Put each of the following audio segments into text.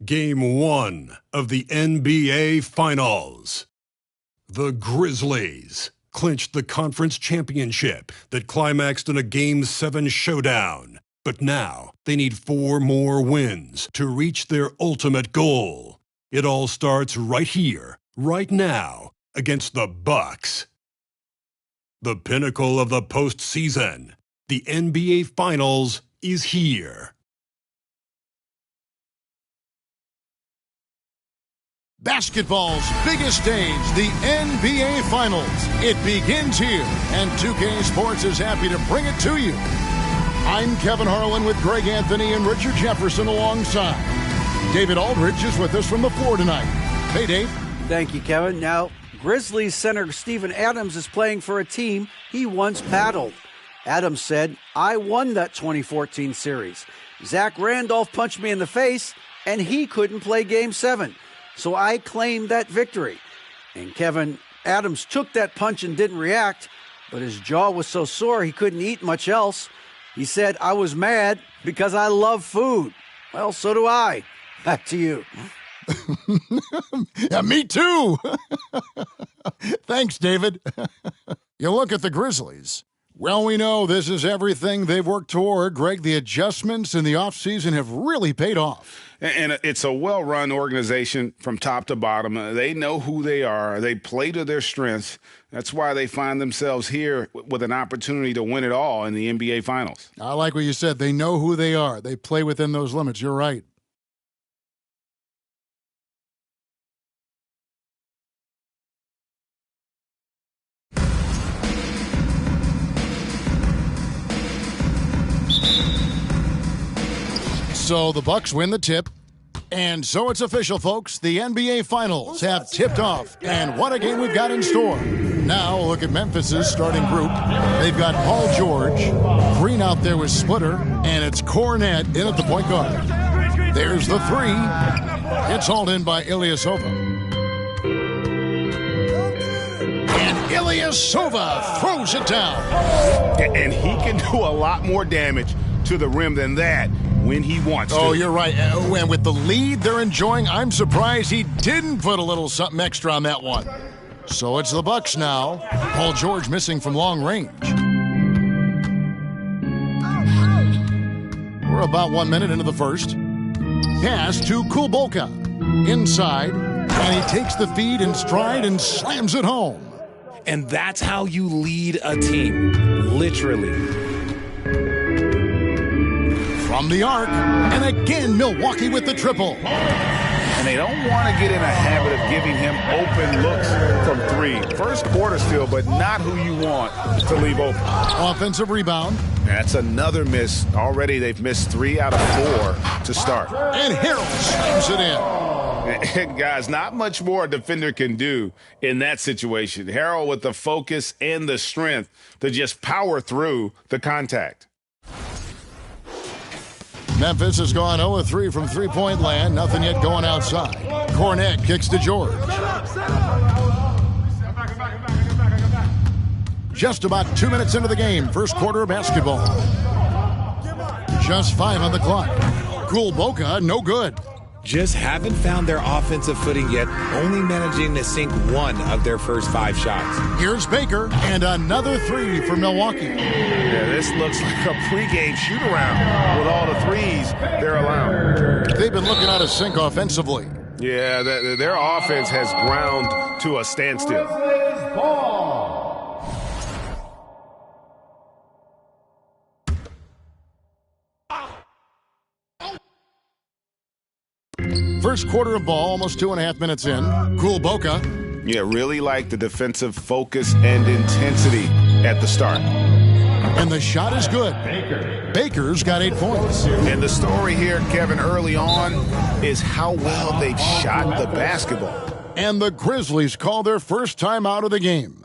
Game 1 of the NBA Finals. The Grizzlies clinched the conference championship that climaxed in a Game 7 showdown. But now they need 4 more wins to reach their ultimate goal. It all starts right here, right now, against the Bucks. The pinnacle of the postseason, the NBA Finals, is here. Basketball's biggest stage, the NBA Finals. It begins here, and 2K Sports is happy to bring it to you. I'm Kevin Harlan with Greg Anthony and Richard Jefferson alongside. David Aldridge is with us from the floor tonight. Hey, Dave. Thank you, Kevin. Now, Grizzlies center Steven Adams is playing for a team he once battled. Adams said, "I won that 2014 series. Zach Randolph punched me in the face, and he couldn't play Game 7. So I claimed that victory." And Kevin, Adams took that punch and didn't react, but his jaw was so sore he couldn't eat much else. He said, "I was mad because I love food." Well, so do I. Back to you. Yeah, me too. Thanks, David. You look at the Grizzlies. Well, we know this is everything they've worked toward. Greg, the adjustments in the offseason have really paid off. And it's a well-run organization from top to bottom. They know who they are. They play to their strengths. That's why they find themselves here with an opportunity to win it all in the NBA Finals. I like what you said. They know who they are. They play within those limits. You're right. So the Bucks win the tip. And so it's official, folks. The NBA Finals have tipped off. And what a game we've got in store. Now look at Memphis's starting group. They've got Paul George, Green out there with Splitter, and it's Cornette in at the point guard. There's the three. It's hauled in by Ilyasova. And Ilyasova throws it down. And he can do a lot more damage to the rim than that when he wants to. Oh, you're right. And with the lead they're enjoying, I'm surprised he didn't put a little something extra on that one. So it's the Bucks now. Paul George missing from long range. We're about 1 minute into the first. Pass to Kulboka. Inside. And he takes the feed in stride and slams it home. And that's how you lead a team. Literally. From the arc, and again Milwaukee with the triple. And they don't want to get in a habit of giving him open looks from three. First quarter still, but not who you want to leave open. Offensive rebound. That's another miss. Already they've missed 3 out of 4 to start. And Harrell slams it in. And guys, not much more a defender can do in that situation. Harrell with the focus and the strength to just power through the contact. Memphis has gone 0-3 from three-point land. Nothing yet going outside. Cornette kicks to George. Just about 2 minutes into the game. First quarter of basketball. Just 5 on the clock. Kulboka, no good. Just haven't found their offensive footing yet, only managing to sink 1 of their first 5 shots. Here's Baker, and another 3 for Milwaukee. Yeah, this looks like a pregame shoot-around with all the threes they're allowing. They've been looking out of sync offensively. Yeah, their offense has ground to a standstill. First quarter of ball, almost 2.5 minutes in. Kulboka. Yeah, really like the defensive focus and intensity at the start. And the shot is good. Baker's got 8 points. And the story here, Kevin, early on is how well they've shot the basketball. And the Grizzlies call their first time out of the game.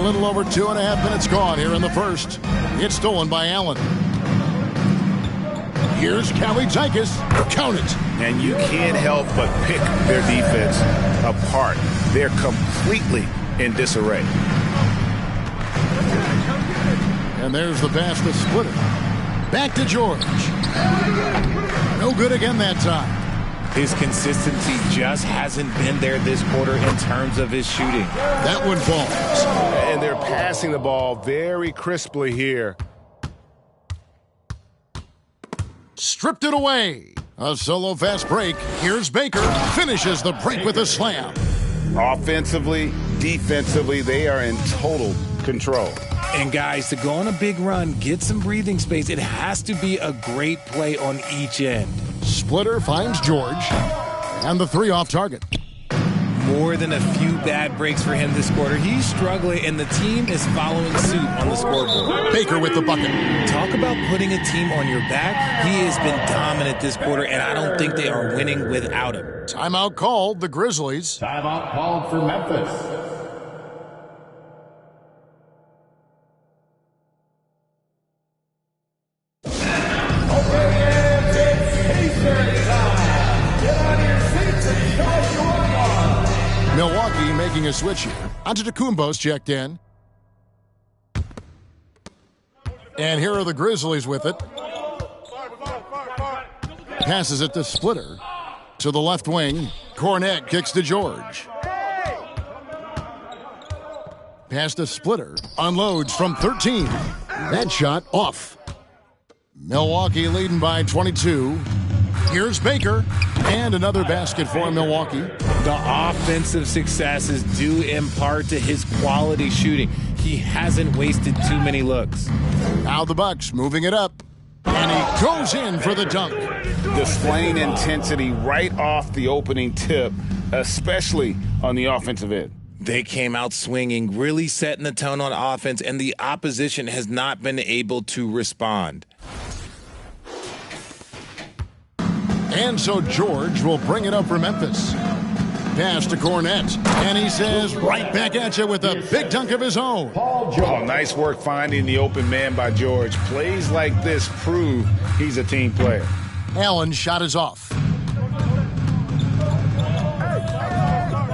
little over 2.5 minutes gone here in the first. It's stolen by Allen. Here's Kalaitzakis. Count it. And you can't help but pick their defense apart. They're completely in disarray. And there's the pass to Splitter. Back to George. No good again that time. His consistency just hasn't been there this quarter in terms of his shooting. That one falls. And they're passing the ball very crisply here. Stripped it away. A solo fast break. Here's Baker. Finishes the break with a slam. Offensively, defensively, they are in total control. And guys, to go on a big run, get some breathing space, it has to be a great play on each end. Splitter finds George. And the three off target. More than a few bad breaks for him this quarter. He's struggling, and the team is following suit on the scoreboard. Baker with the bucket. Talk about putting a team on your back. He has been dominant this quarter, and I don't think they are winning without him. Timeout called, the Grizzlies. Timeout called for Memphis. Milwaukee making a switch here. Antetokounmpo's checked in. And here are the Grizzlies with it. Passes it to Splitter. To the left wing. Cornette kicks to George. Pass to Splitter. Unloads from 13. That shot off. Milwaukee leading by 22. Here's Baker. And another basket for Milwaukee. The offensive success is due in part to his quality shooting. He hasn't wasted too many looks. Now the Bucks moving it up. And he goes in for the dunk. Displaying intensity right off the opening tip, especially on the offensive end. They came out swinging, really setting the tone on offense, and the opposition has not been able to respond. And so George will bring it up for Memphis. Pass to Cornette. And he says, right back at you with a big dunk of his own. Oh, nice work finding the open man by George. Plays like this prove he's a team player. Allen's shot is off.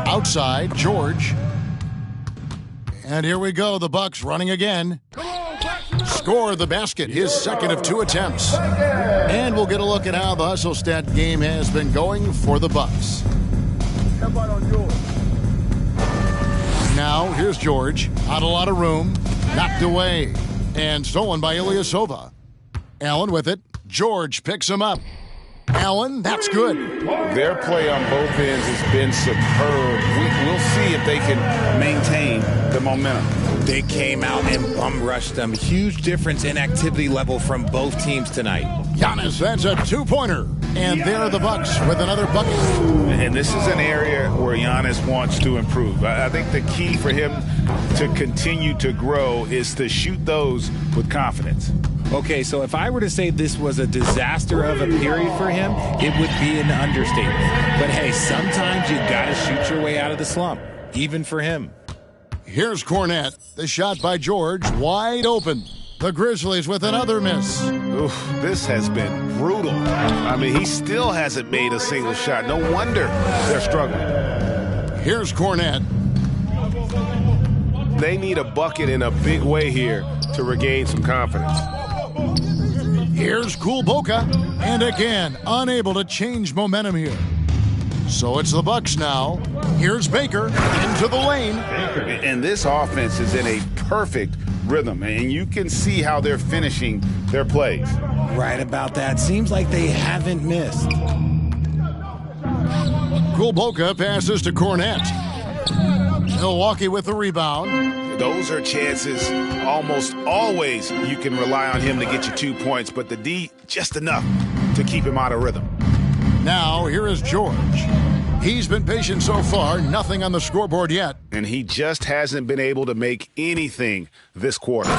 Outside, George. And here we go, the Bucks running again. Score the basket, his second of 2 attempts. And we'll get a look at how the hustle stat game has been going for the Bucks. Now, here's George. Not a lot of room. Knocked away. And stolen by Ilyasova. Allen with it. George picks him up. Allen, that's good. Their play on both ends has been superb. We'll see if they can maintain the momentum. They came out and bum rushed them. Huge difference in activity level from both teams tonight. Giannis, that's a 2-pointer. And there are the Bucks with another bucket. And this is an area where Giannis wants to improve. I think the key for him to continue to grow is to shoot those with confidence. Okay, so if I were to say this was a disaster of a period for him, it would be an understatement. But hey, sometimes you gotta shoot your way out of the slump, even for him. Here's Cornette. The shot by George, wide open. The Grizzlies with another miss. Oof, this has been brutal. I mean, he still hasn't made a single shot. No wonder they're struggling. Here's Cornette. They need a bucket in a big way here to regain some confidence. Here's Boka, and again, unable to change momentum here. So it's the Bucks now. Here's Baker into the lane. And this offense is in a perfect rhythm, and you can see how they're finishing their plays. Right about that. Seems like they haven't missed. Boka passes to Cornette. Milwaukee with the rebound. Those are chances almost always you can rely on him to get you 2 points, but the D just enough to keep him out of rhythm. Now, here is George. He's been patient so far, nothing on the scoreboard yet. And he just hasn't been able to make anything this quarter.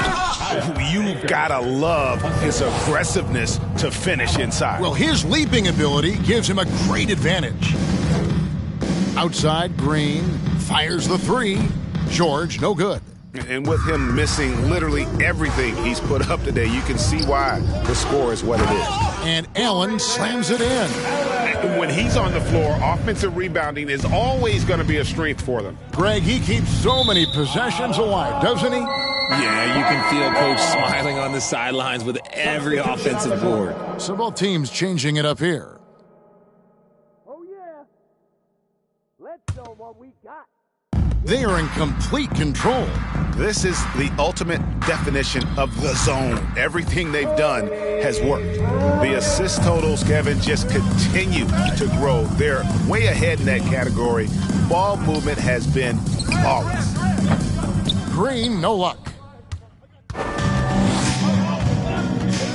You've got to love his aggressiveness to finish inside. Well, his leaping ability gives him a great advantage. Outside, Green fires the 3. George, no good. And with him missing literally everything he's put up today, you can see why the score is what it is. And Allen slams it in. When he's on the floor, offensive rebounding is always going to be a strength for them. Greg, he keeps so many possessions alive, doesn't he? Yeah, you can feel Coach smiling on the sidelines with every offensive board. So both teams changing it up here. Oh, yeah. Let's show what we got. They are in complete control. This is the ultimate definition of the zone. Everything they've done has worked. The assist totals, Kevin, just continue to grow. They're way ahead in that category. Ball movement has been flawless. Green, no luck.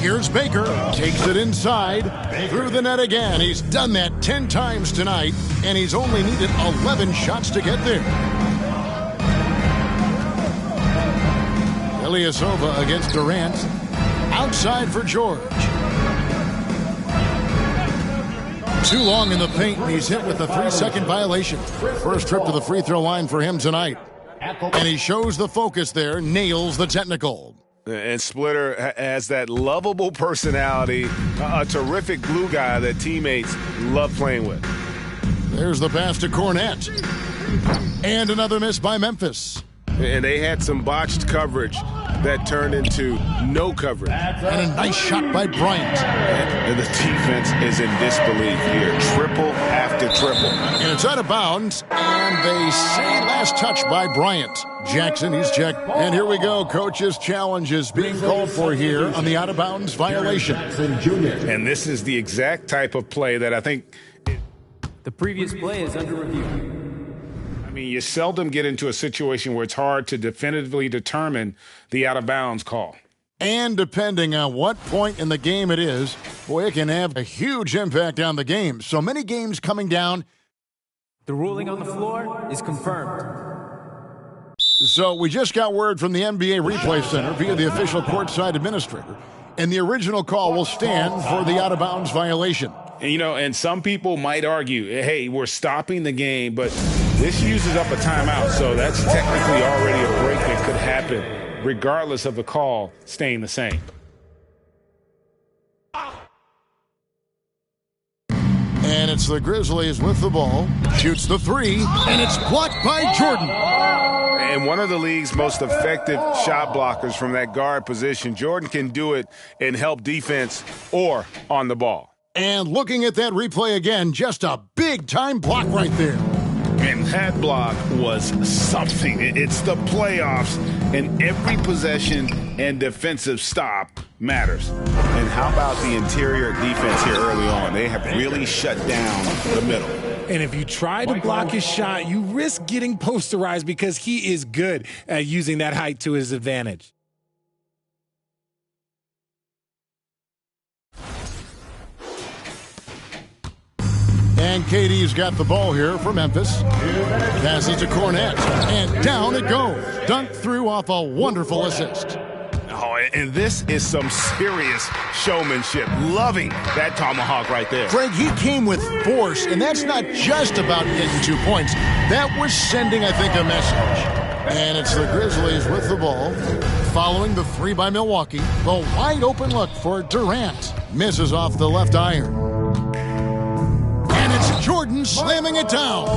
Here's Baker, takes it inside, through the net again. He's done that 10 times tonight, and he's only needed 11 shots to get there. Ilyasova against Durant. Outside for George. Too long in the paint, and he's hit with a 3-second violation. First trip to the free throw line for him tonight. And he shows the focus there, nails the technical. And Splitter has that lovable personality, a terrific glue guy that teammates love playing with. There's the pass to Cornette. And another miss by Memphis. And they had some botched coverage that turned into no coverage. And a nice shot by Bryant. And the defense is in disbelief here. Triple after triple. And it's out of bounds. And they say last touch by Bryant. Jackson, he's checked. And here we go. Coach's challenge is being called for here on the out-of-bounds violation. And this is the exact type of play that I think... The previous play is under review. I mean, you seldom get into a situation where it's hard to definitively determine the out-of-bounds call. And depending on what point in the game it is, boy, it can have a huge impact on the game. So many games coming down. The ruling on the floor is confirmed. So we just got word from the NBA Replay Center via the official courtside administrator, and the original call will stand for the out-of-bounds violation. And, you know, and some people might argue, hey, we're stopping the game, but this uses up a timeout, so that's technically already a break that could happen, regardless of the call staying the same. And it's the Grizzlies with the ball. Shoots the three, and it's blocked by Jordan. And one of the league's most effective shot blockers from that guard position. Jordan can do it and help defense or on the ball. And looking at that replay again, just a big-time block right there. And that block was something. It's the playoffs, and every possession and defensive stop matters. And how about the interior defense here early on? They have really shut down the middle. And if you try to block his shot, you risk getting posterized because he is good at using that height to his advantage. And KD's got the ball here for Memphis. Passes to Cornette, and down it goes. Dunked through off a wonderful assist. Oh, and this is some serious showmanship. Loving that tomahawk right there. Greg, he came with force, and that's not just about getting 2 points. That was sending, I think, a message. And it's the Grizzlies with the ball. Following the three by Milwaukee. The wide open look for Durant. Misses off the left iron. And it's Jordan slamming it down.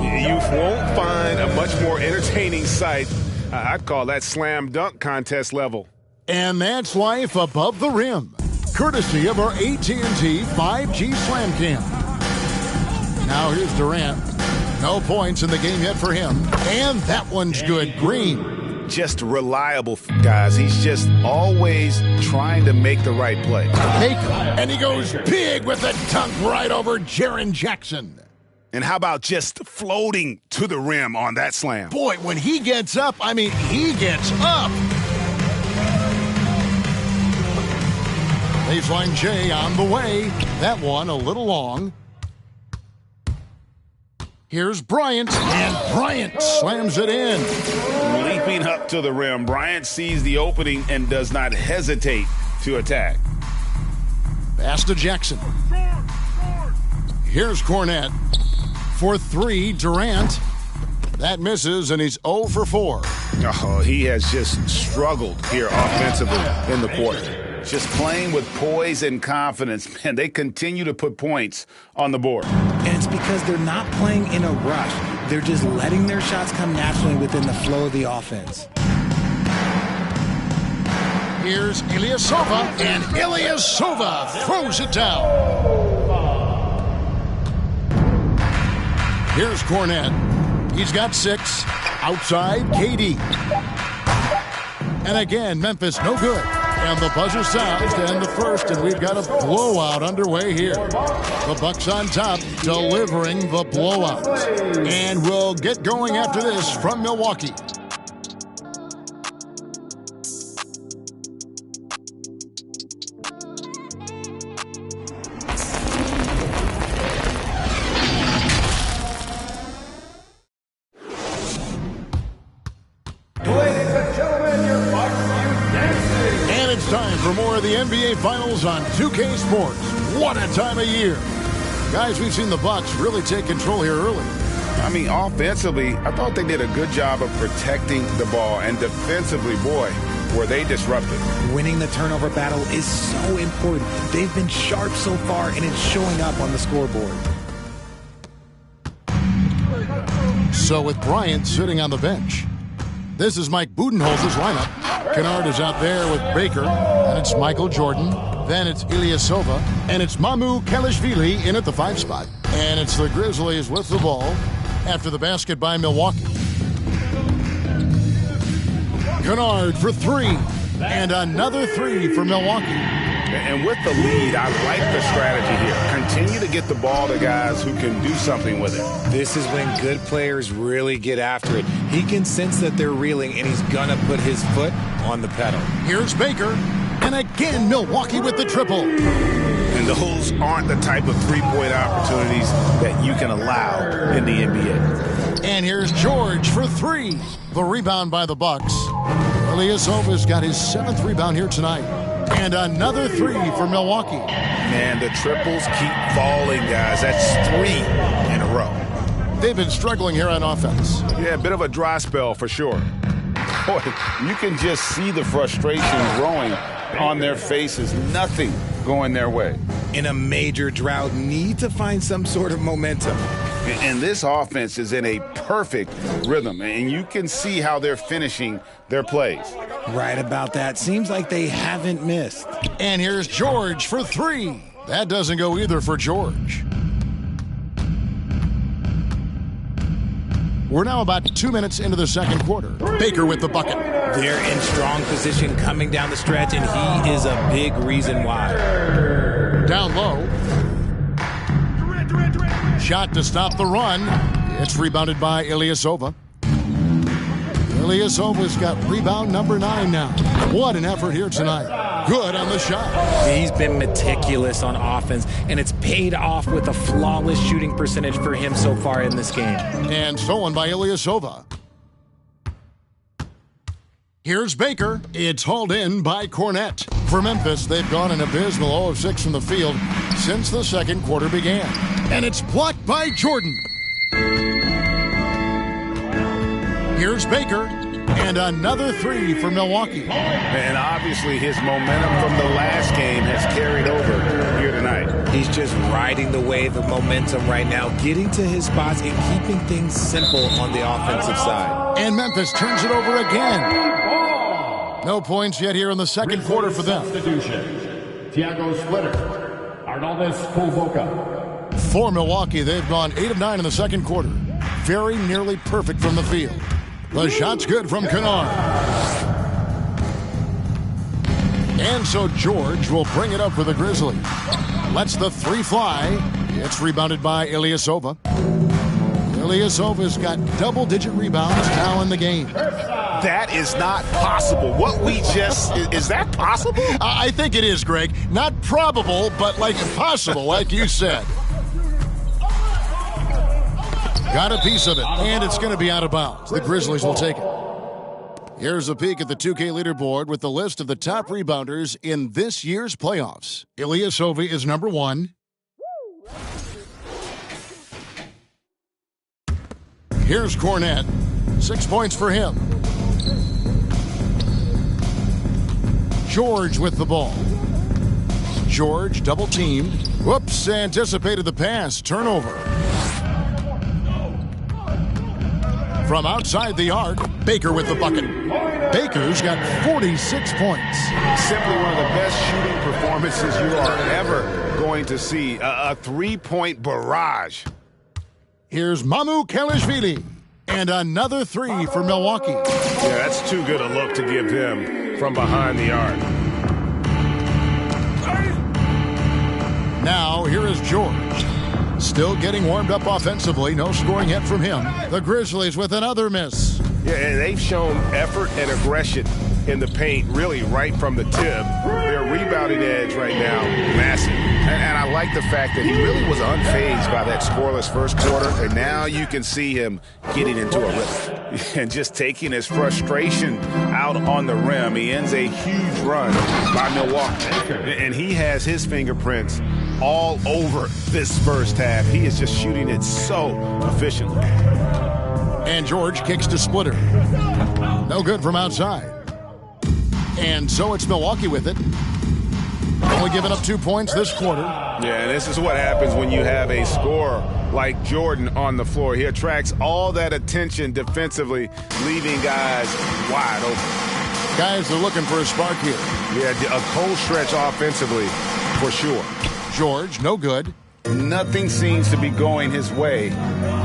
You won't find a much more entertaining sight. I'd call that slam dunk contest level. And that's life above the rim. Courtesy of our AT&T 5G Slam Cam. Now here's Durant. No points in the game yet for him. And that one's good. Green. Just reliable, guys. He's just always trying to make the right play. And he goes big with a dunk right over Jaren Jackson. And how about just floating to the rim on that slam? Boy, when he gets up, I mean, he gets up. Baseline J on the way. That one a little long. Here's Bryant, and Bryant slams it in. Leaping up to the rim, Bryant sees the opening and does not hesitate to attack. Pass to Jackson. Here's Cornette. For three, Durant. That misses, and he's 0 for 4. Oh, he has just struggled here offensively in the quarter. Just playing with poise and confidence. Man, they continue to put points on the board. And it's because they're not playing in a rush. They're just letting their shots come naturally within the flow of the offense. Here's Ilyasova, and Ilyasova throws it down. Here's Cornette. He's got 6. Outside, KD. And again, Memphis no good. And the buzzer sounds to end the first, and we've got a blowout underway here. The Bucks on top, delivering the blowout. And we'll get going after this from Milwaukee. Time for more of the NBA Finals on 2K Sports. What a time of year. Guys, we've seen the Bucks really take control here early. I mean, offensively, I thought they did a good job of protecting the ball. And defensively, boy, were they disruptive. Winning the turnover battle is so important. They've been sharp so far, and it's showing up on the scoreboard. So with Bryant sitting on the bench, this is Mike Budenholzer's lineup. Kennard is out there with Baker, and it's Michael Jordan, then it's Ilyasova, and it's Mamu Kelishvili in at the 5 spot. And it's the Grizzlies with the ball after the basket by Milwaukee. Kennard for 3, and another 3 for Milwaukee. And with the lead, I like the strategy here. Continue to get the ball to guys who can do something with it. This is when good players really get after it. He can sense that they're reeling, and he's going to put his foot on the pedal. Here's Baker, and again Milwaukee with the triple. And those aren't the type of three-point opportunities that you can allow in the NBA. And here's George for 3. The rebound by the Bucks. Ilyasova's got his 7th rebound here tonight. And another 3 for Milwaukee. Man, the triples keep falling, guys. That's 3 in a row. They've been struggling here on offense. Yeah, a bit of a dry spell for sure. Boy, you can just see the frustration growing on their faces. Nothing going their way. In a major drought, need to find some sort of momentum. And this offense is in a perfect rhythm, and you can see how they're finishing their plays. Right about that. Seems like they haven't missed. And here's George for 3. That doesn't go either for George. We're now about 2 minutes into the second quarter. Baker with the bucket. They're in strong position coming down the stretch, and he is a big reason why. Down low. Shot to stop the run. It's rebounded by Ilyasova. Ilyasova's got rebound number 9 now. What an effort here tonight. Good on the shot. He's been meticulous on offense, and it's paid off with a flawless shooting percentage for him so far in this game. And stolen by Ilyasova. Here's Baker. It's hauled in by Cornette. For Memphis, they've gone an abysmal 0 of 6 from the field since the second quarter began. And it's blocked by Jordan. Here's Baker. And another 3 for Milwaukee. And obviously his momentum from the last game has carried over here tonight. He's just riding the wave of momentum right now, getting to his spots and keeping things simple on the offensive side. And Memphis turns it over again. No points yet here in the second quarter for them. Thiago Splitter. Arnaldez Kulboka. For Milwaukee, they've gone 8 of 9 in the second quarter. Very nearly perfect from the field. The shot's good from Kennard. And so George will bring it up for the Grizzlies. Lets the 3 fly. It's rebounded by Ilyasova. Ilyasova's got double-digit rebounds now in the game. That is not possible. What we just... Is that possible? I think it is, Greg. Not probable, but like possible, like you said. Got a piece of it, and it's going to be out of bounds. The Grizzlies will take it. Here's a peek at the 2K leaderboard with the list of the top rebounders in this year's playoffs. Ilyasova is number 1. Here's Cornette. 6 points for him. George with the ball. George double teamed. Whoops, anticipated the pass. Turnover. From outside the arc, Baker with the bucket. Baker's got 46 points. Simply one of the best shooting performances you are ever going to see. A three-point barrage. Here's Mamoukelashvili. And another three for Milwaukee. Yeah, that's too good a look to give him from behind the arc. Now, here is George. Still getting warmed up offensively. No scoring yet from him. The Grizzlies with another miss. Yeah, and they've shown effort and aggression in the paint, really right from the tip. Their rebounding edge right now, massive. And I like the fact that he really was unfazed by that scoreless first quarter, and now you can see him getting into a rhythm. And just taking his frustration out on the rim. He ends a huge run by Milwaukee. And he has his fingerprints all over this first half. He is just shooting it so efficiently. And George kicks to Splitter. No good from outside. And so it's Milwaukee with it. Only giving up 2 points this quarter. Yeah, and this is what happens when you have a scorer like Jordan on the floor. He attracts all that attention defensively, leaving guys wide open. Guys are looking for a spark here. Yeah, a cold stretch offensively for sure. George, no good. Nothing seems to be going his way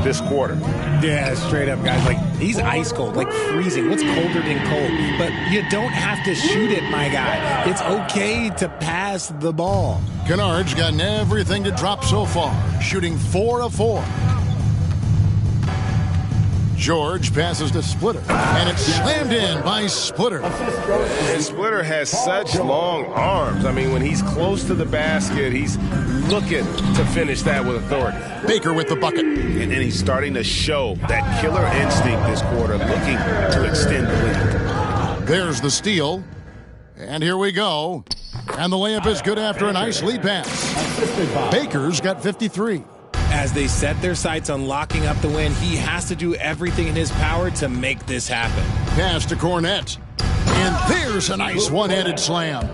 this quarter. Yeah, straight up, guys. Like, he's ice cold, like freezing. What's colder than cold? But you don't have to shoot it, my guy. It's okay to pass the ball. Kennard's gotten everything to drop so far, shooting 4 of 4. George passes to Splitter, and it's slammed in by Splitter. And Splitter has such long arms. I mean, when he's close to the basket, he's looking to finish that with authority. Baker with the bucket. And he's starting to show that killer instinct this quarter, looking to extend the lead. There's the steal. And here we go. And the layup is good after a nice lead pass. Baker's got 53. As they set their sights on locking up the win, he has to do everything in his power to make this happen. Pass to Cornette. And there's a nice one-handed slam.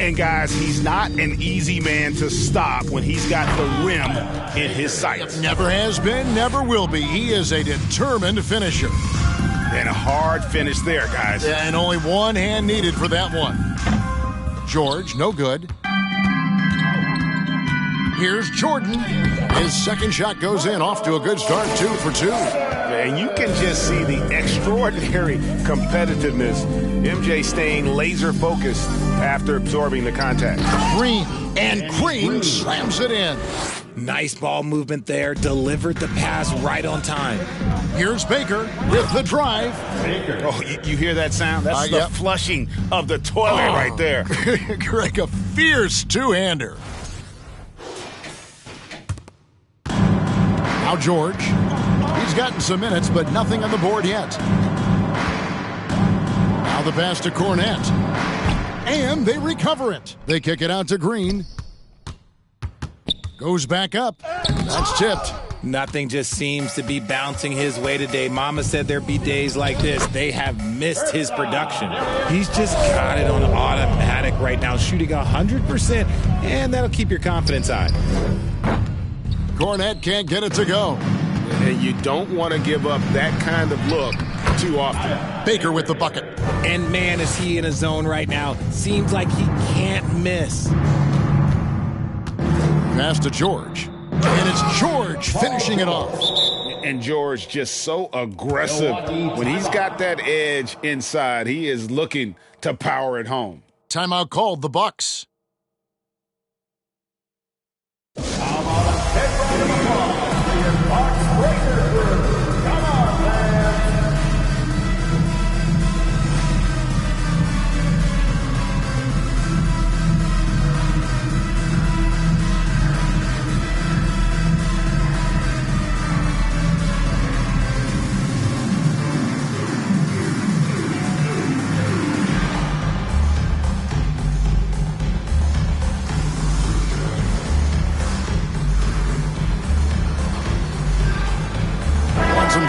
And guys, he's not an easy man to stop when he's got the rim in his sights. Never has been, never will be. He is a determined finisher. And a hard finish there, guys. And only one hand needed for that one. George, no good. Here's Jordan. His second shot goes in, off to a good start, 2 for 2. And you can just see the extraordinary competitiveness. MJ staying laser focused after absorbing the contact. Green, and Green slams it in. Nice ball movement there. Delivered the pass right on time. Here's Baker with the drive. Oh, you hear that sound? That's the flushing of the toilet right there. Greg, a fierce two-hander. Now George. He's gotten some minutes, but nothing on the board yet. Now the pass to Cornette. And they recover it. They kick it out to Green. Goes back up. That's tipped. Nothing just seems to be bouncing his way today. Mama said there'd be days like this. They have missed his production. He's just got it on automatic right now, shooting 100%, and that'll keep your confidence high. Cornette can't get it to go. And you don't want to give up that kind of look too often. Baker with the bucket. And man, is he in a zone right now. Seems like he can't miss. Pass to George. And it's George finishing it off. And George just so aggressive. When he's got that edge inside, he is looking to power it home. Timeout called, the Bucks.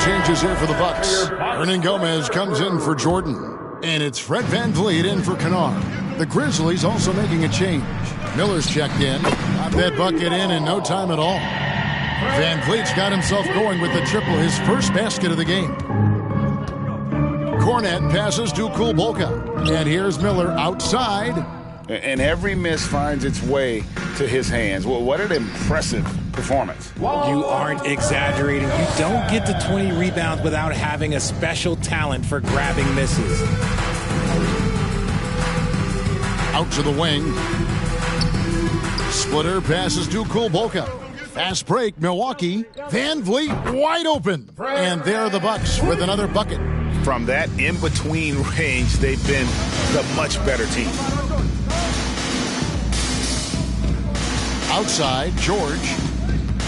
Changes here for the Bucks. Hernan Gomez comes in for Jordan. And it's Fred VanVleet in for Kennard. The Grizzlies also making a change. Miller's checked in. Got that bucket in no time at all. Van Vliet's got himself going with the triple, his first basket of the game. Cornette passes to Kulboka. And here's Miller outside. And every miss finds its way to his hands. Well, what an impressive performance. You aren't exaggerating. You don't get to 20 rebounds without having a special talent for grabbing misses. Out to the wing. Splitter passes to Kulboka. Fast break, Milwaukee. Van Vliet wide open. And there are the Bucks with another bucket. From that in-between range, they've been the much better team. Outside, George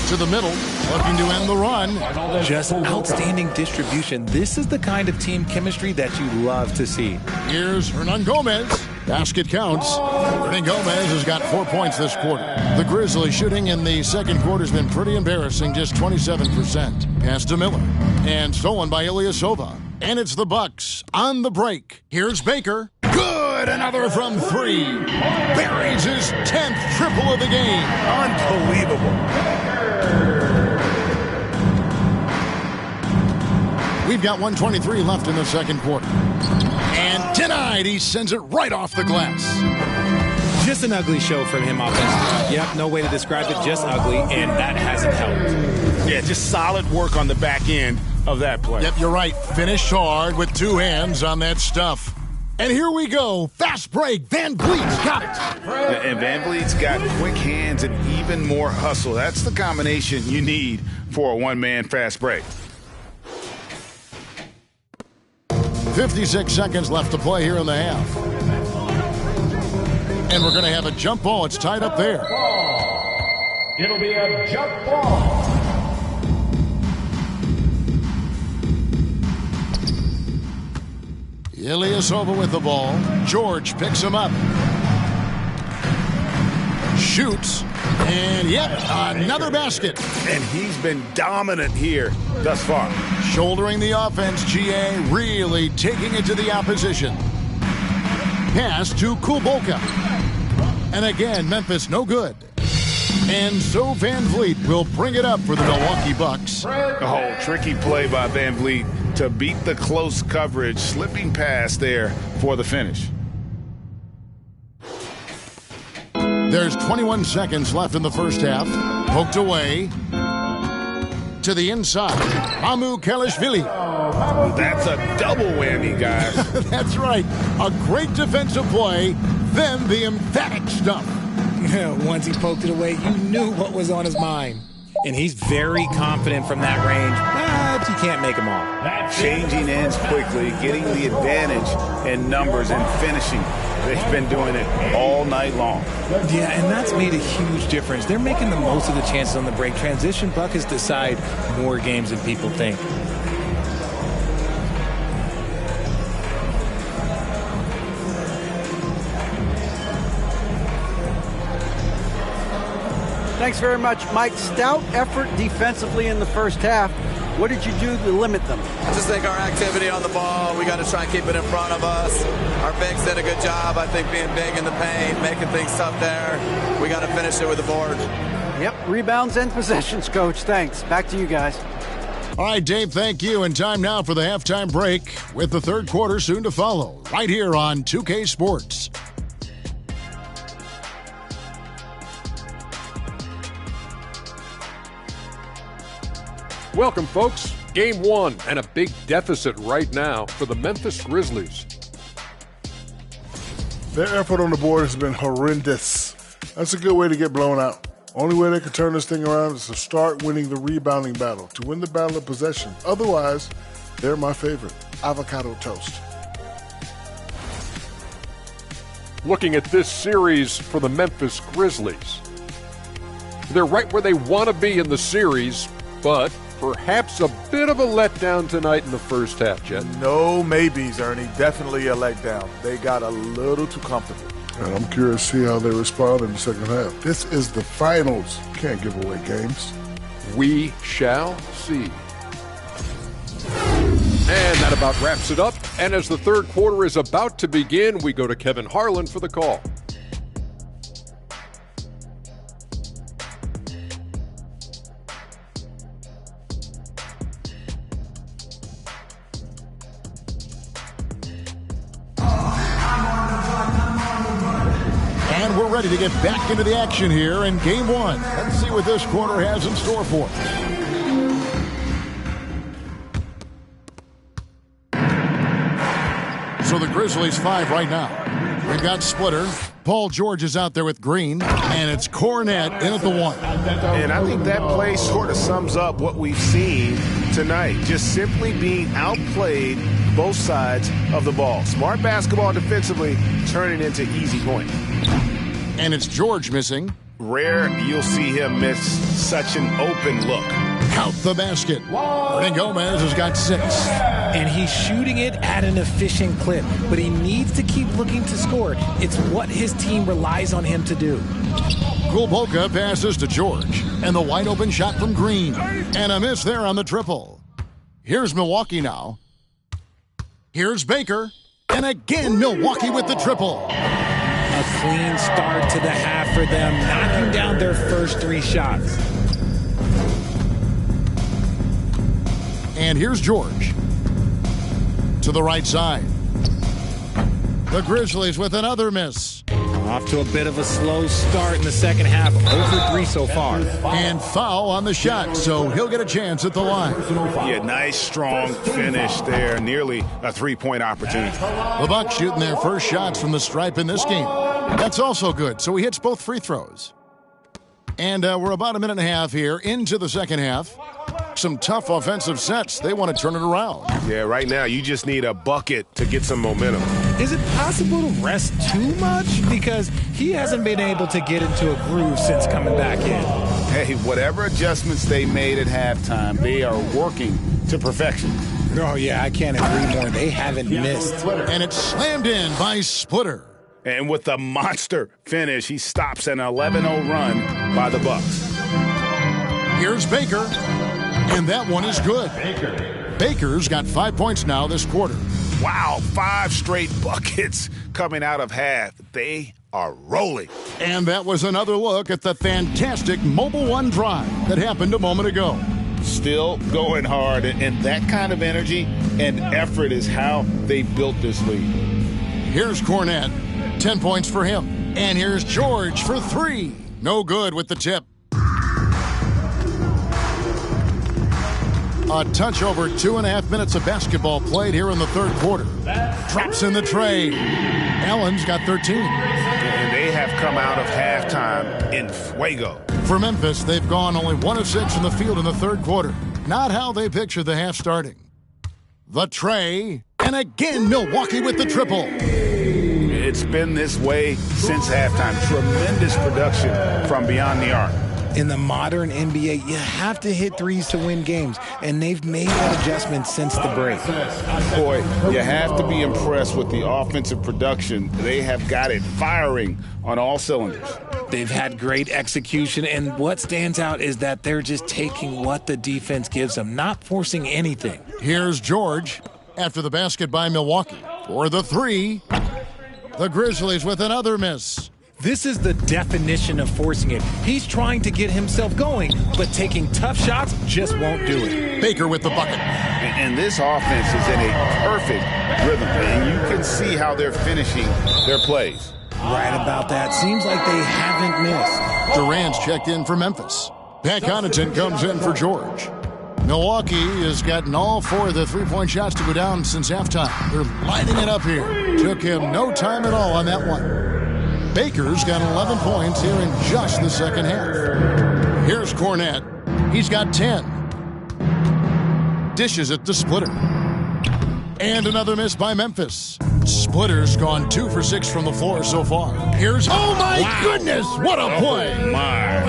to the middle, looking to end the run. Just outstanding distribution. This is the kind of team chemistry that you love to see. Here's Hernan Gomez. Basket counts. Hernan Gomez has got 4 points this quarter. The Grizzlies shooting in the second quarter has been pretty embarrassing, just 27%. Pass to Miller. And stolen by Ilyasova. And it's the Bucks on the break. Here's Baker. Good! Another from three. Buries his 10th triple of the game. Unbelievable. We've got 1:23 left in the second quarter. And denied. He sends it right off the glass. Just an ugly show from him offensively. Yep, no way to describe it, just ugly, and that hasn't helped. Yeah, just solid work on the back end of that play. Yep, you're right. Finish hard with two hands on that stuff. And here we go. Fast break. Van Vliet's got it. And Van Vliet's got quick hands and even more hustle. That's the combination you need for a one-man fast break. 56 seconds left to play here in the half. And we're going to have a jump ball. It's tied up there. It'll be a jump ball. Ilyasova with the ball. George picks him up. Shoots. And yep, another basket. And he's been dominant here thus far. Shouldering the offense, GA really taking it to the opposition. Pass to Kulboka. And again, Memphis no good. And so Van Vliet will bring it up for the Milwaukee Bucks. Oh, tricky play by Van Vliet to beat the close coverage, slipping past there for the finish. There's 21 seconds left in the first half. Poked away to the inside. Mamu Kelishvili. That's a double whammy, guys. That's right. A great defensive play, then the emphatic stuff. Once he poked it away, you knew what was on his mind. And he's very confident from that range, but you can't make them all. Changing ends quickly, getting the advantage in numbers and finishing. They've been doing it all night long. Yeah, and that's made a huge difference. They're making the most of the chances on the break. Transition buckets decide more games than people think. Thanks very much, Mike. Stout effort defensively in the first half. What did you do to limit them? I just think our activity on the ball, we got to try and keep it in front of us. Our bigs did a good job, I think, being big in the paint, making things tough there. We got to finish it with the board. Yep, rebounds and possessions, Coach. Thanks. Back to you guys. All right, Dave, thank you. And time now for the halftime break with the third quarter soon to follow right here on 2K Sports. Welcome, folks. Game one and a big deficit right now for the Memphis Grizzlies. Their effort on the board has been horrendous. That's a good way to get blown out. Only way they can turn this thing around is to start winning the rebounding battle, to win the battle of possession. Otherwise, they're my favorite. Avocado toast. Looking at this series for the Memphis Grizzlies. They're right where they want to be in the series, but perhaps a bit of a letdown tonight in the first half, Jet. No maybes, Ernie. Definitely a letdown. They got a little too comfortable. And I'm curious to see how they respond in the second half. This is the finals. Can't give away games. We shall see. And that'll That about wraps it up. And as the third quarter is about to begin, we go to Kevin Harlan for the call. And we're ready to get back into the action here in Game 1. Let's see what this quarter has in store for us. So the Grizzlies 5 right now. We've got Splitter. Paul George is out there with Green. And it's Cornette in at the 1. And I think that play sort of sums up what we've seen tonight. Just simply being outplayed both sides of the ball. Smart basketball defensively, turning into easy points. And it's George missing. Rare you'll see him miss such an open look. Count the basket. Ernie Gomez has got 6. And he's shooting it at an efficient clip, but he needs to keep looking to score. It's what his team relies on him to do. Kulboka passes to George. And the wide open shot from Green. And a miss there on the triple. Here's Milwaukee now. Here's Baker. And again, Milwaukee with the triple. A clean start to the half for them, knocking down their first 3 shots. And here's George. To the right side. The Grizzlies with another miss. Off to a bit of a slow start in the second half. 0 for 3 so far. And foul on the shot, so he'll get a chance at the line. Yeah, nice, strong finish there. Nearly a 3-point opportunity. The Bucks shooting their first shots from the stripe in this game. That's also good, so he hits both free throws. And we're about a minute and a half here into the second half. Some tough offensive sets. They want to turn it around. Yeah, right now you just need a bucket to get some momentum. Is it possible to rest too much? Because he hasn't been able to get into a groove since coming back in. Hey, whatever adjustments they made at halftime, they are working to perfection. Oh, yeah, I can't agree more. They haven't missed. And it's slammed in by Splitter. And with a monster finish, he stops an 11-0 run by the Bucks. Here's Baker. And that one is good. Baker's got 5 points now this quarter. Wow, 5 straight buckets coming out of half. They are rolling. And that was another look at the fantastic Mobile One drive that happened a moment ago. Still going hard, and that kind of energy and effort is how they built this lead. Here's Cornette. 10 points for him. And here's George for 3. No good with the tip. A touch over 2.5 minutes of basketball played here in the third quarter. Drops in the tray. Allen's got 13. And they have come out of halftime in fuego. For Memphis, they've gone only 1 of 6 from the field in the third quarter. Not how they pictured the half starting. The tray. And again, Milwaukee with the triple. It's been this way since halftime. Tremendous production from beyond the arc. In the modern NBA, you have to hit threes to win games, and they've made that adjustment since the break. Boy, you have to be impressed with the offensive production. They have got it firing on all cylinders. They've had great execution, and what stands out is that they're just taking what the defense gives them, not forcing anything. Here's George after the basket by Milwaukee. For the 3, the Grizzlies with another miss. This is the definition of forcing it. He's trying to get himself going, but taking tough shots just won't do it. Baker with the bucket. And this offense is in a perfect rhythm, and you can see how they're finishing their plays. Right about that. Seems like they haven't missed. Durant's checked in for Memphis. Pat Connaughton comes in for George. Milwaukee has gotten all 4 of the 3-point shots to go down since halftime. They're lighting it up here. Took him no time at all on that one. Baker's got 11 points here in just the second half. Here's Cornette. He's got 10. Dishes it to Splitter. And another miss by Memphis. Splitter's gone 2 for 6 from the floor so far. Here's, oh my goodness, what a play. Oh my.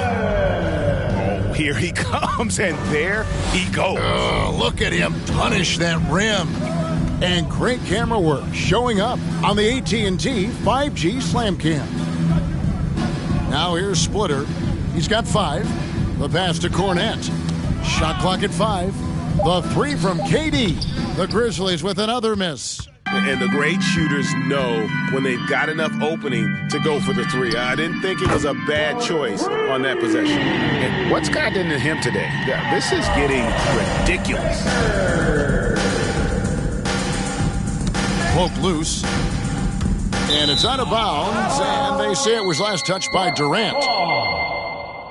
Oh, here he comes, and there he goes. Look at him punish that rim. And great camera work showing up on the AT&T 5G Slam Cam. Now here's Splitter. He's got 5. The pass to Cornette. Shot clock at 5. The 3 from KD. The Grizzlies with another miss. And the great shooters know when they've got enough opening to go for the three. I didn't think it was a bad choice on that possession. And what's gotten into him today? Yeah, this is getting ridiculous. Poked loose. And it's out of bounds, and they say it was last touched by Durant.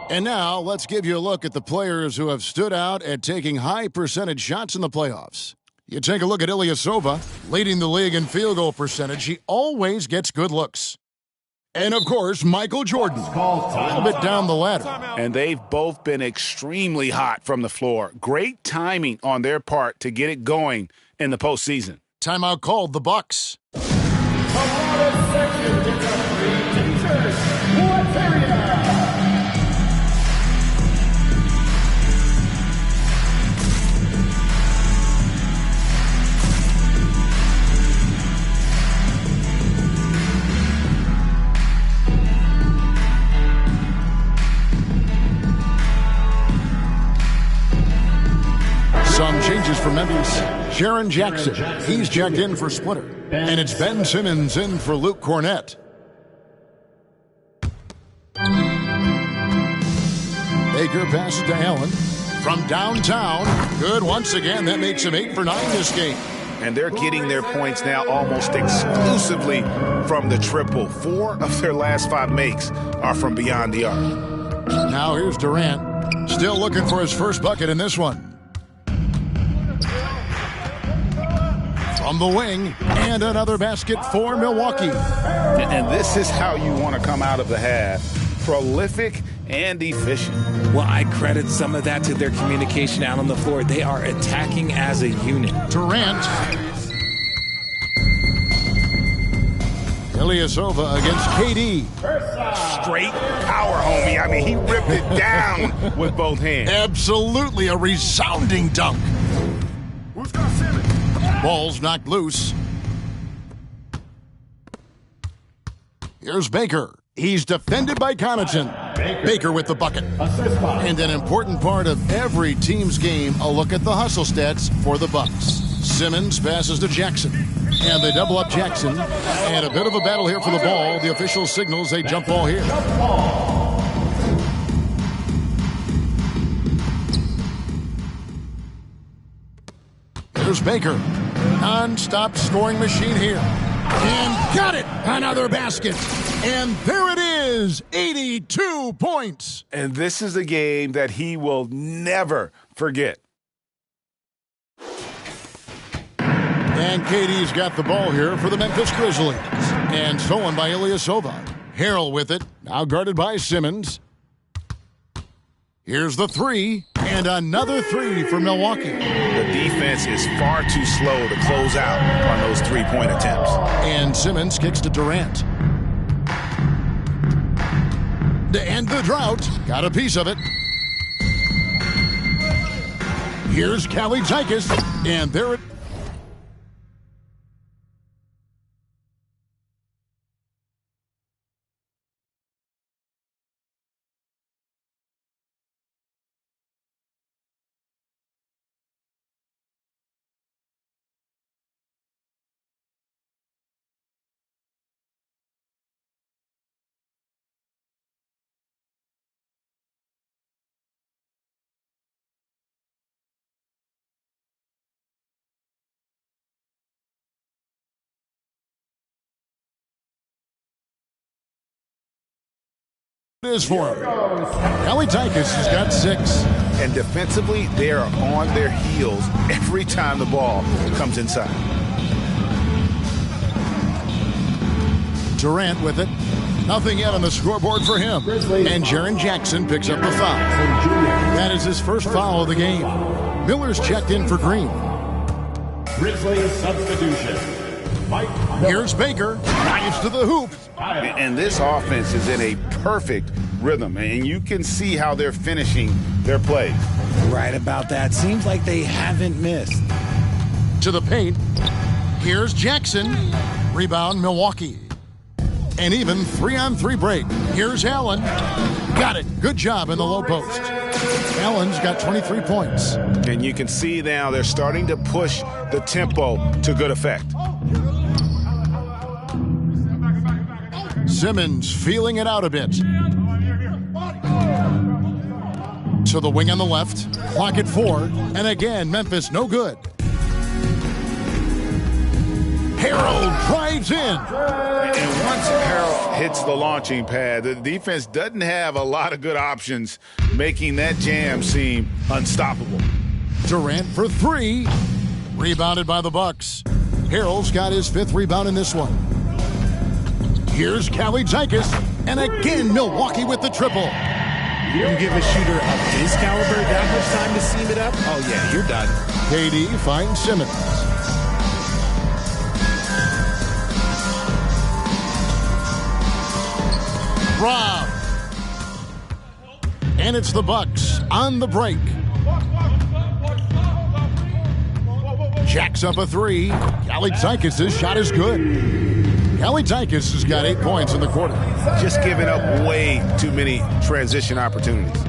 And now let's give you a look at the players who have stood out at taking high percentage shots in the playoffs. You take a look at Ilyasova, leading the league in field goal percentage. He always gets good looks. And, of course, Michael Jordan, a little bit down the ladder. And they've both been extremely hot from the floor. Great timing on their part to get it going in the postseason. Timeout called the Bucks. Some changes for Memphis. Jaren Jackson, he's checked in for Splitter. And it's Ben Simmons in for Luke Cornett. Baker passes to Allen. From downtown, good once again. That makes him 8 for 9 this game. And they're getting their points now almost exclusively from the triple. 4 of their last 5 makes are from beyond the arc. Now here's Durant. Still looking for his first bucket in this one. From the wing, and another basket for Milwaukee. And this is how you want to come out of the half. Prolific and efficient. Well, I credit some of that to their communication out on the floor. They are attacking as a unit. Durant. Ilyasova against KD. Straight power, homie. I mean, he ripped it down with both hands. Absolutely a resounding dunk. Ball's knocked loose. Here's Baker. He's defended by Connaughton. Baker with the bucket. And an important part of every team's game, a look at the hustle stats for the Bucks. Simmons passes to Jackson. And they double up Jackson. And a bit of a battle here for the ball. The official signals a jump ball here. Here's Baker. Non-stop scoring machine here. And got it! Another basket. And there it is, 82 points. And this is a game that he will never forget. And KD's got the ball here for the Memphis Grizzlies. And stolen by Ilyasova. Harrell with it, now guarded by Simmons. Here's the three, and another three for Milwaukee. The defense is far too slow to close out on those three-point attempts. And Simmons kicks to Durant. To end the drought, got a piece of it. Here's Kalaitzakis, and there it is for him. Kalaitzakis has got 6. And defensively, they are on their heels every time the ball comes inside. Durant with it. Nothing yet on the scoreboard for him. And Jaren Jackson picks up the foul. That is his first foul of the game. Miller's checked in for Green. Grizzlies substitution. Here's Baker. Drives to the hoop. And this offense is in a perfect rhythm, and you can see how they're finishing their plays. Right about that. Seems like they haven't missed. To the paint. Here's Jackson. Rebound, Milwaukee. And even 3-on-3 break. Here's Allen. Got it. Good job in the low post. Allen's got 23 points. And you can see now they're starting to push the tempo to good effect. Simmons feeling it out a bit. To the wing on the left. Clock at 4. And again, Memphis no good. Harold drives in. And once Harold hits the launching pad, the defense doesn't have a lot of good options, making that jam seem unstoppable. Durant for 3. Rebounded by the Bucks. Harold's got his 5th rebound in this one. Here's GRIZZLES. And again, Milwaukee with the triple. You give a shooter of his caliber that much time to seam it up? Oh, yeah, you're done. KD finds Simmons. Rob. And it's the Bucks on the break. Jacks up a 3. GRIZZLES' shot is good. GRIZZLES has got 8 points in the quarter. Just giving up way too many transition opportunities.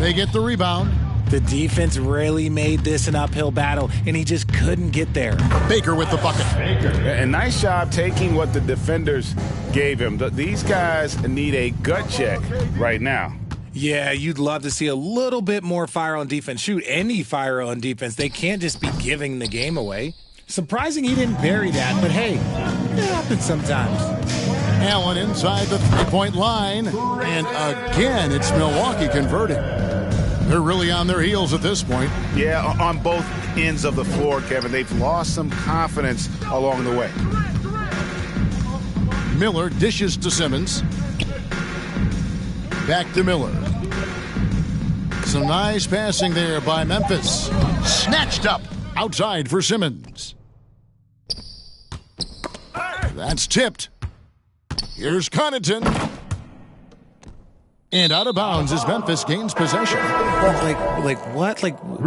They get the rebound. The defense really made this an uphill battle, and he just couldn't get there. Baker with the bucket. And nice job taking what the defenders gave him. These guys need a gut check right now. Yeah, you'd love to see a little bit more fire on defense. Shoot, any fire on defense. They can't just be giving the game away. Surprising he didn't bury that, but hey, it happens sometimes. Allen inside the three-point line. And again, it's Milwaukee converting. They're really on their heels at this point. Yeah, on both ends of the floor, Kevin. They've lost some confidence along the way. Miller dishes to Simmons. Back to Miller. Some nice passing there by Memphis. Snatched up outside for Simmons. That's tipped. Here's Connaughton. And out of bounds as Memphis gains possession.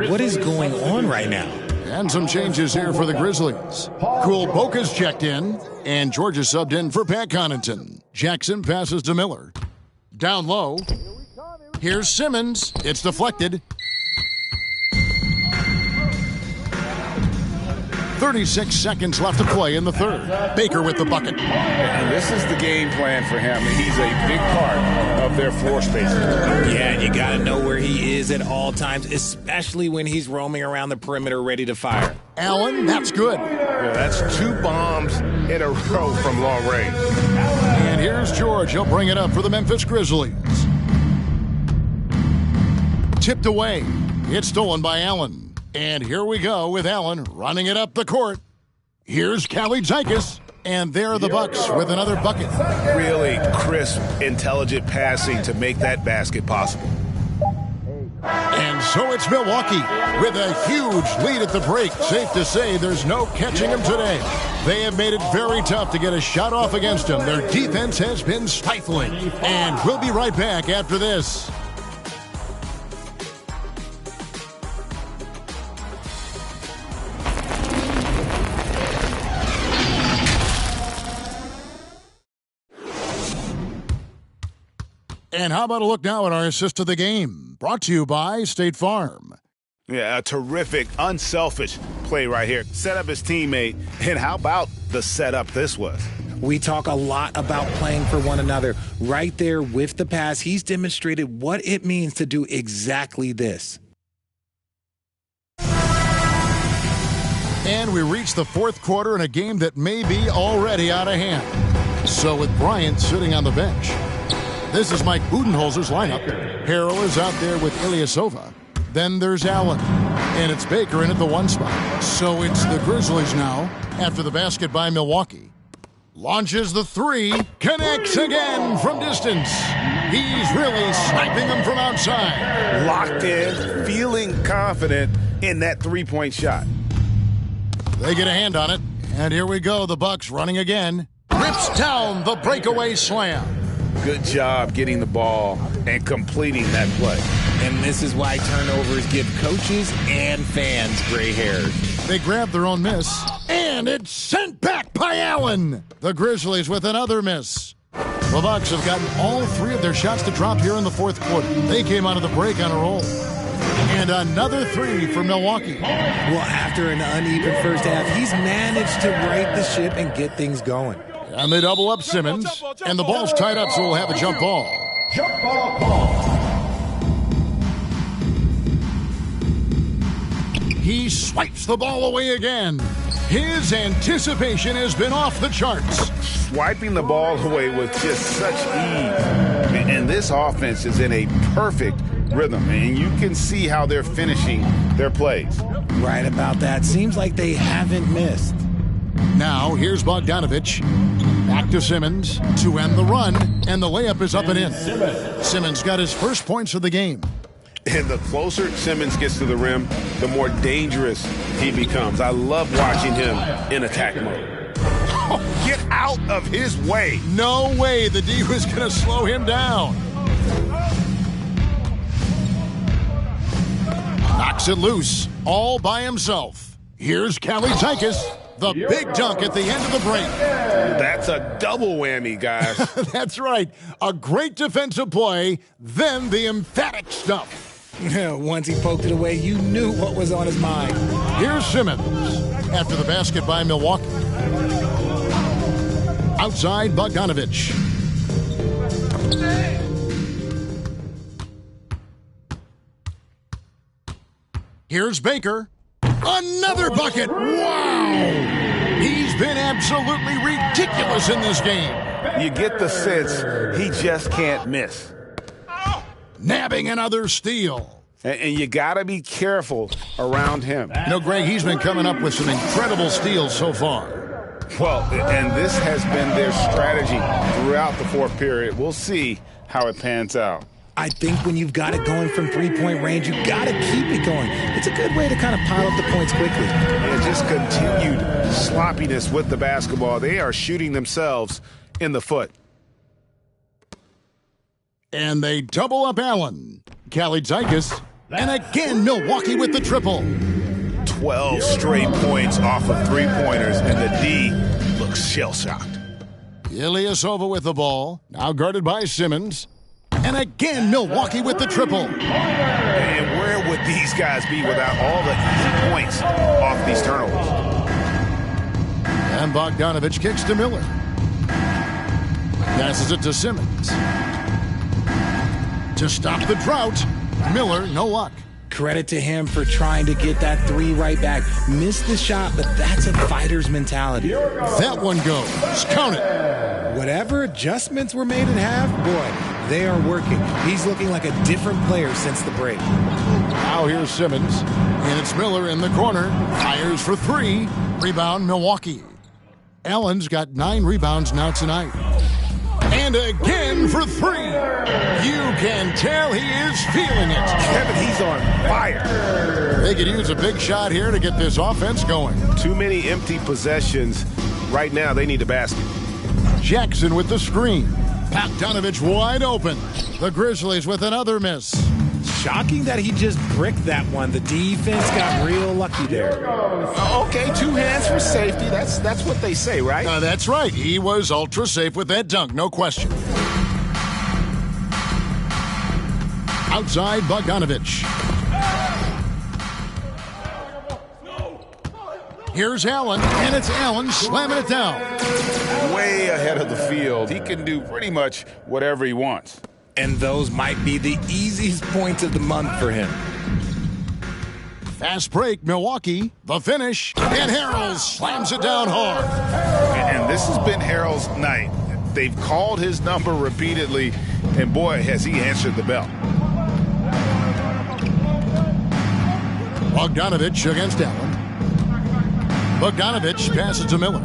What is going on right now? And some changes here for the Grizzlies. Boca's checked in, and Georgia subbed in for Pat Connaughton. Jackson passes to Miller. Down low. Here's Simmons. It's deflected. 36 seconds left to play in the third. Baker with the bucket. And this is the game plan for him. He's a big part of their floor space. Yeah, and you got to know where he is at all times, especially when he's roaming around the perimeter ready to fire. Allen, that's good. Yeah, that's 2 bombs in a row from long range. And here's George. He'll bring it up for the Memphis Grizzlies. Tipped away. It's stolen by Allen. And here we go with Allen running it up the court. Here's GRIZZLES. And there are the Bucks with another bucket. Really crisp, intelligent passing to make that basket possible. And so it's Milwaukee with a huge lead at the break. Safe to say there's no catching them today. They have made it very tough to get a shot off against them. Their defense has been stifling. And we'll be right back after this. And how about a look now at our assist of the game? Brought to you by State Farm. Yeah, a terrific, unselfish play right here. Set up his teammate. And how about the setup this was? We talk a lot about playing for one another. Right there with the pass, he's demonstrated what it means to do exactly this. And we reach the fourth quarter in a game that may be already out of hand. So with Bryant sitting on the bench, this is Mike Budenholzer's lineup. Harrell is out there with Ilyasova. Then there's Allen. And it's Baker in at the 1 spot. So it's the Grizzlies now after the basket by Milwaukee. Launches the 3. Connects again from distance. He's really sniping them from outside. Locked in, feeling confident in that 3-point shot. They get a hand on it. And here we go. The Bucks running again. Rips down the breakaway slam. Good job getting the ball and completing that play. And this is why turnovers give coaches and fans gray hairs. They grab their own miss, and it's sent back by Allen. The Grizzlies with another miss. The Bucks have gotten all 3 of their shots to drop here in the fourth quarter. They came out of the break on a roll. And another 3 for Milwaukee. Well, after an uneven first half, he's managed to right the ship and get things going. And they double up Simmons. And the ball's tied up, so we'll have a jump ball. Jump ball call. He swipes the ball away again. His anticipation has been off the charts. Swiping the ball away with just such ease. And this offense is in a perfect rhythm, and you can see how they're finishing their plays. Right about that. Seems like they haven't missed. Now, here's Bogdanovich. Back to Simmons to end the run, and the layup is up and in. Simmons got his first points of the game. And the closer Simmons gets to the rim, the more dangerous he becomes. I love watching him in attack mode. Oh, get out of his way. No way the D was going to slow him down. Knocks it loose all by himself. Here's Kalaitzakis, the big dunk at the end of the break. That's a double whammy, guys. That's right. A great defensive play, then the emphatic stuff. Once he poked it away, you knew what was on his mind. Here's Simmons after the basket by Milwaukee. Outside Bogdanovich. Here's Baker. Another bucket. Wow! He's been absolutely ridiculous in this game. You get the sense he just can't miss. Nabbing another steal. And you got to be careful around him. You know, Greg, he's been coming up with some incredible steals so far. Well, and this has been their strategy throughout the fourth period. We'll see how it pans out. I think when you've got it going from three-point range, you got to keep it going. It's a good way to kind of pile up the points quickly. And just continued sloppiness with the basketball. They are shooting themselves in the foot. And they double up Allen. Kalaitzakis. And again, Milwaukee with the triple. 12 straight points off of three-pointers, and the D looks shell-shocked. Ilyasova with the ball. Now guarded by Simmons. And again, Milwaukee with the triple. And where would these guys be without all the easy points off these turnovers? And Bogdanovich kicks to Miller. Passes it to Simmons. To stop the drought, Miller, no luck. Credit to him for trying to get that 3 right back. Missed the shot, but that's a fighter's mentality. That one goes. Count it. Whatever adjustments were made in half, boy, they are working. He's looking like a different player since the break. Now here's Simmons. And it's Miller in the corner. Fires for 3. Rebound, Milwaukee. Allen's got 9 rebounds now tonight. And again for 3. You can tell he is feeling it. Kevin, he's on fire. They could use a big shot here to get this offense going. Too many empty possessions. Right now, they need a basket. Jackson with the screen. Bogdanovich wide open. The Grizzlies with another miss. Shocking that he just bricked that one. The defense got real lucky there. Okay, 2 hands for safety. That's what they say, right? That's right. He was ultra safe with that dunk, no question. Outside Bogdanovich. Here's Allen, and it's Allen slamming it down. Way ahead of the field. He can do pretty much whatever he wants. And those might be the easiest points of the month for him. Fast break, Milwaukee. The finish, and Harrell slams it down hard. And this has been Harrell's night. They've called his number repeatedly, and boy, has he answered the bell. Bogdanovich against Allen. Bogdanovich passes to Miller.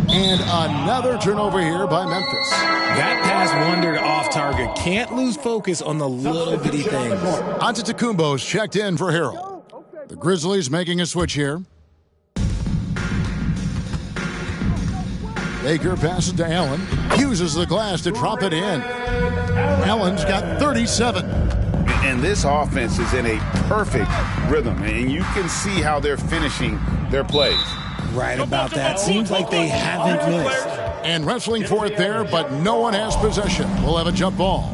And another turnover here by Memphis. That pass wandered off target. Can't lose focus on the little bitty things. Antetokounmpo's checked in for Harrell. The Grizzlies making a switch here. Baker passes to Allen. Uses the glass to drop it in. Allen's got 37. And this offense is in a perfect rhythm, and you can see how they're finishing their plays. Right about that. Seems like they haven't missed. And wrestling for it there, but no one has possession. We'll have a jump ball.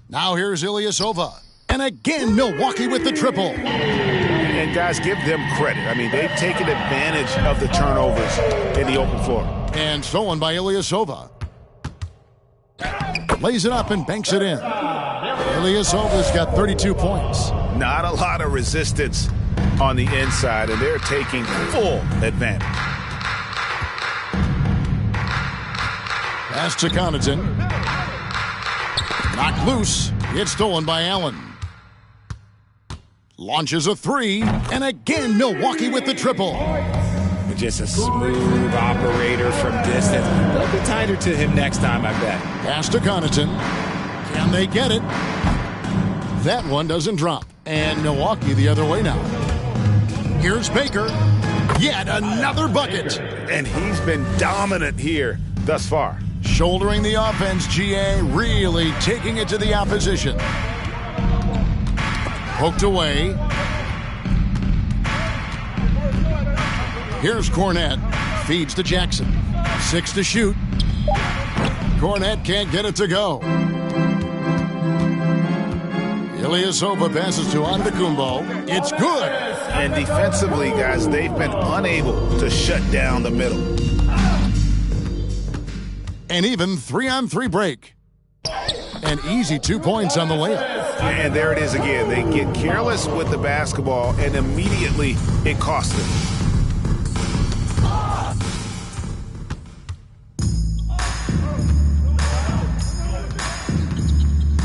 Now here's Ilyasova. And again, Milwaukee with the triple. And guys, give them credit. I mean, they've taken advantage of the turnovers in the open floor. And stolen by Ilyasova. Lays it up and banks it in. Ilyasova's got 32 points. Not a lot of resistance on the inside, and they're taking full advantage. Pass to Connaughton. Knocked loose. It's stolen by Allen. Launches a three, and again Milwaukee with the triple. Just a smooth operator from distance. They'll be tighter to him next time, I bet. Pass to Connaughton. Can they get it? That one doesn't drop. And Milwaukee the other way now. Here's Baker. Yet another bucket. And he's been dominant here thus far. Shouldering the offense, GA really taking it to the opposition. Poked away. Here's Cornette. Feeds to Jackson. 6 to shoot. Cornette can't get it to go. Ilyasova passes to Antetokounmpo. It's good. And defensively, guys, they've been unable to shut down the middle. An even 3-on-3 break. An easy 2 points on the layup. And there it is again. They get careless with the basketball, and immediately it costs them.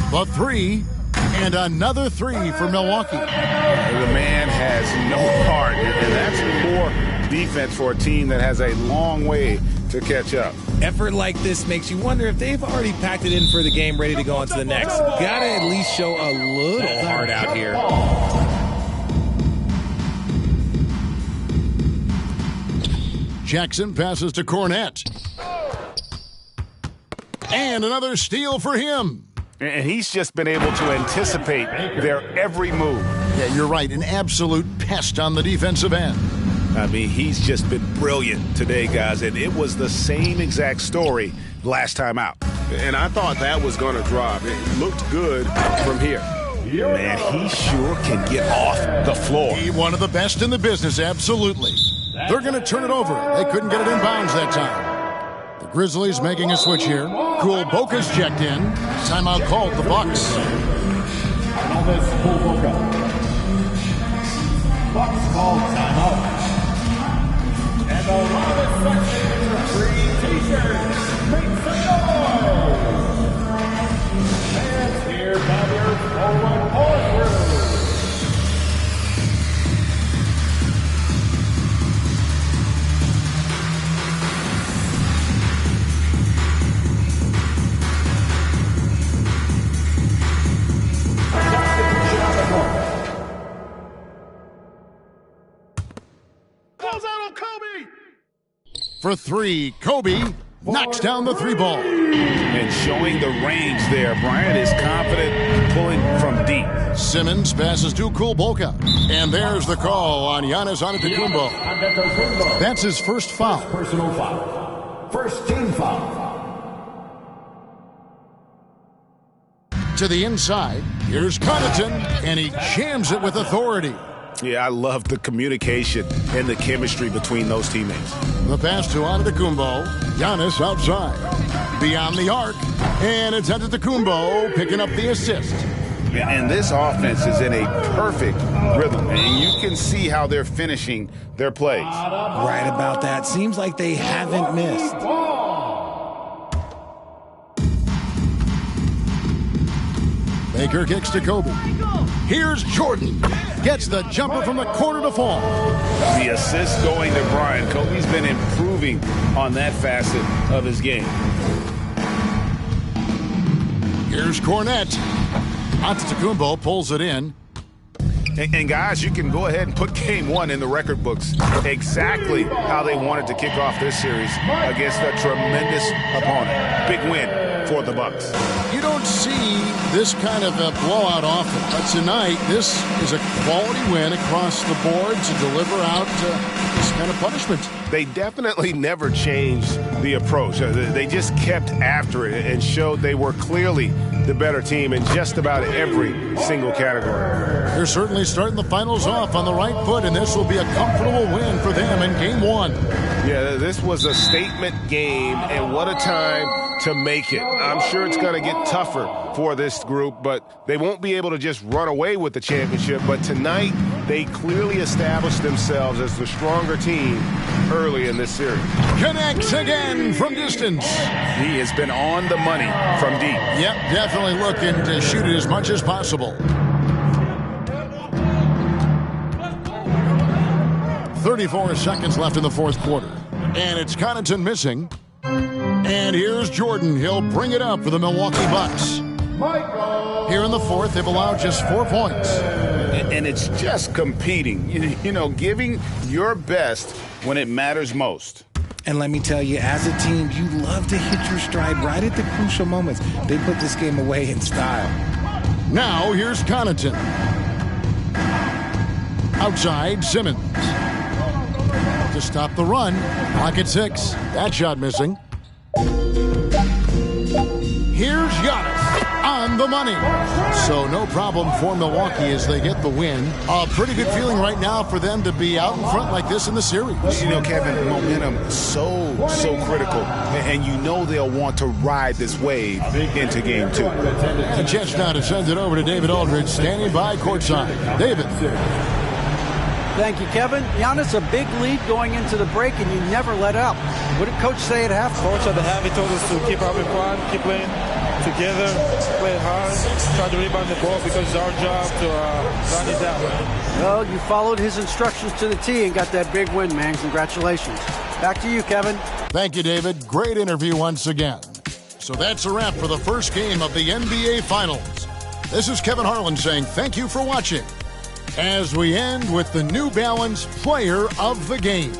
The three, and another three for Milwaukee. The man has no heart, and that's poor defense for a team that has a long way to catch up. Effort like this makes you wonder if they've already packed it in for the game, ready to go on to the next. Gotta at least show a little heart out here. Jackson passes to Cornette. And another steal for him. And he's just been able to anticipate their every move. Yeah, you're right. An absolute pest on the defensive end. I mean, he's just been brilliant today, guys. And it was the same exact story last time out. And I thought that was going to drop. It looked good from here. Man, he sure can get off the floor. He one of the best in the business, absolutely. They're going to turn it over. They couldn't get it in bounds that time. The Grizzlies making a switch here. Boca's checked in. Timeout called the Bucks. Bucks called timeout. And the loudest section of free t-shirts makes some noise. And here by your forward forward. For three, Kobe knocks down the three ball. And showing the range there. Bryant is confident pulling from deep. Simmons passes to Boca. And there's the call on Giannis Antetokounmpo. That's his first foul. Personal foul. First team foul. To the inside, here's Connaughton, and he jams it with authority. Yeah, I love the communication and the chemistry between those teammates. The pass to Antetokounmpo. Giannis outside. Beyond the arc. And it's Antetokounmpo picking up the assist. And this offense is in a perfect rhythm. And you can see how they're finishing their plays. Right about that. Seems like they haven't missed. Baker kicks to Kobe. Here's Jordan. Gets the jumper from the corner to fall. The assist going to Bryant. Kobe's been improving on that facet of his game. Here's Cornette. Antetokounmpo pulls it in. And guys, you can go ahead and put game one in the record books. Exactly how they wanted to kick off this series against a tremendous opponent. Big win for the Bucks. You don't see this kind of a blowout often, but tonight this is a quality win across the board to deliver out this kind of punishment. They definitely never changed the approach. They just kept after it and showed they were clearly the better team in just about every single category. They're certainly starting the finals off on the right foot, and this will be a comfortable win for them in Game 1. Yeah, this was a statement game, and what a time to make it. I'm sure it's going to get tougher for this group, but they won't be able to just run away with the championship. But tonight, they clearly established themselves as the stronger team early in this series. Connects again from distance. He has been on the money from deep. Yep, definitely looking to shoot it as much as possible. 34 seconds left in the fourth quarter. And it's Connaughton missing. And here's Jordan. He'll bring it up for the Milwaukee Bucks. Here in the fourth, they've allowed just 4 points. And it's just competing, you know, giving your best when it matters most. And let me tell you, as a team, you love to hit your stride right at the crucial moments. They put this game away in style. Now, here's Connaughton. Outside, Simmons. To stop the run, clock at 6. That shot missing. Here's Giannis on the money. So no problem for Milwaukee as they get the win. A pretty good feeling right now for them to be out in front like this in the series. You know, Kevin, momentum is so critical. And you know they'll want to ride this wave into Game 2. And a chance now to send it over to David Aldridge, standing by courtside. David. Thank you, Kevin. Giannis, a big lead going into the break, and you never let up. What did Coach say at half? Coach at the half, he told us to keep having fun, keep playing together, play hard, try to rebound the ball because it's our job to run it down. Well, you followed his instructions to the T and got that big win, man. Congratulations. Back to you, Kevin. Thank you, David. Great interview once again. So that's a wrap for the first game of the NBA Finals. This is Kevin Harlan saying thank you for watching, as we end with the New Balance Player of the Game.